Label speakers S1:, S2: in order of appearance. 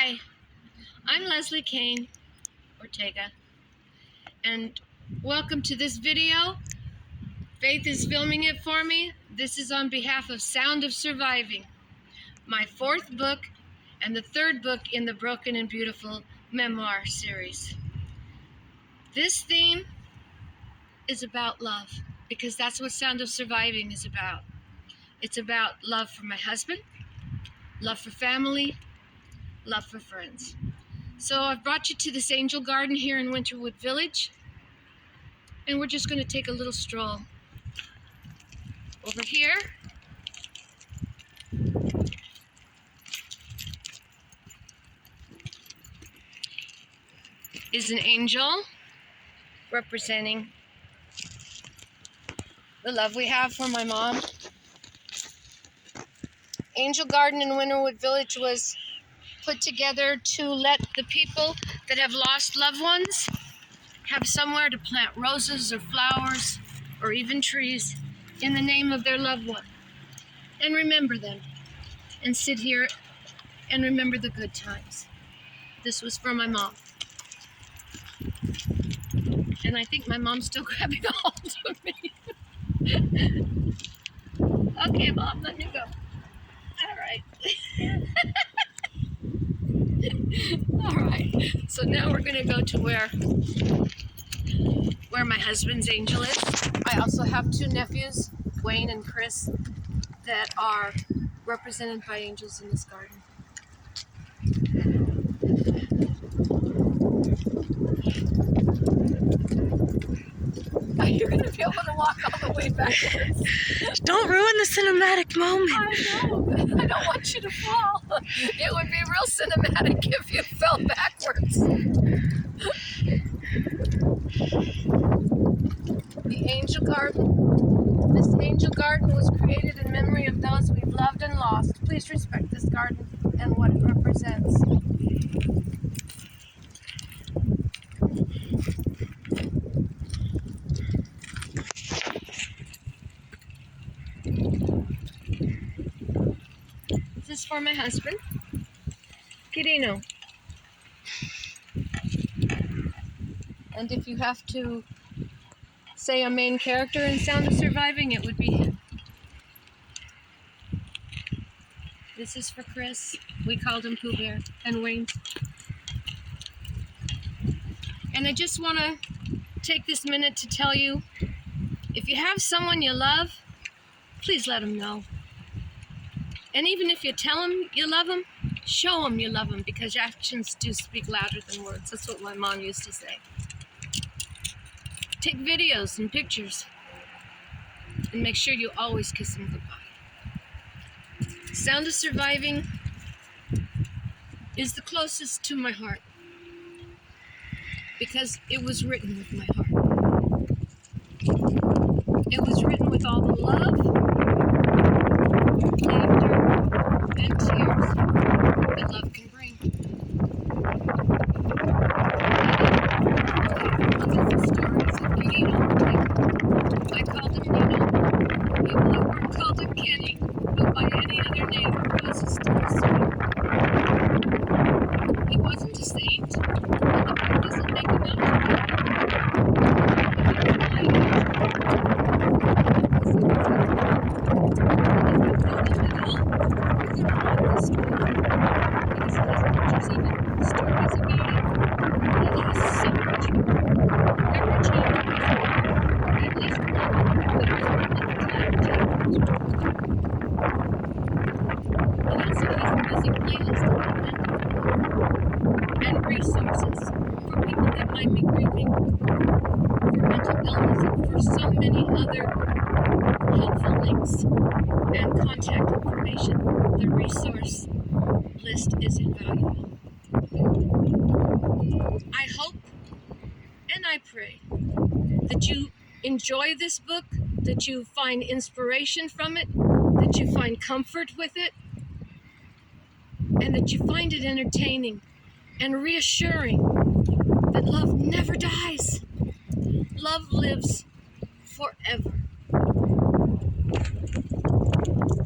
S1: Hi, I'm Leslie Kane Ortega, and welcome to this video. Faith is filming it for me. This is on behalf of Sound of Surviving, my fourth book and the third book in the Broken and Beautiful memoir series. This theme is about love, because that's what Sound of Surviving is about. It's about love for my husband, love for family, love for friends. So I've brought you to this angel garden here in Winterwood Village, and we're just going to take a little stroll. Over here is an angel representing the love we have for my mom. Angel Garden in Winterwood Village was put together to let the people that have lost loved ones have somewhere to plant roses or flowers or even trees in the name of their loved one, and remember them and sit here and remember the good times. This was for my mom. And I think my mom's still grabbing a hold of me. Okay, Mom, let me go. All right. All right. So now we're going to go to where my husband's angel is. I also have two nephews, Wayne and Chris, that are represented by angels in this garden. You're going to be able to walk all the way backwards.
S2: Don't ruin the cinematic moment.
S1: I know. I don't want you to fall. It would be real cinematic if you fell backwards. The angel garden. This angel garden was created in memory of those we've loved and lost. Please respect this garden and what it represents. This is for my husband, Quirino. And if you have to say a main character in Sound of Surviving, it would be him. This is for Chris. We called him Pooh Bear, and Wayne. And I just want to take this minute to tell you, if you have someone you love, please let them know. And even if you tell them you love them, show them you love them, because actions do speak louder than words. That's what my mom used to say. Take videos and pictures, and make sure you always kiss them goodbye. Sound of Surviving is the closest to my heart, because it was written with my heart. It was written with all the love, laughter, and tears that love can bring. Wonderful stories of Quirino. I called him Nino. People at work called him Kenny, but by any other name, Roses still sweet. He wasn't a saint, and the book doesn't make him out to be. And resources for people that might be grieving, for mental illness, and for so many other helpful links and contact information. The resource list is invaluable. I hope and I pray that you enjoy this book, that you find inspiration from it, that you find comfort with it, and that you find it entertaining and reassuring that love never dies. Love lives forever.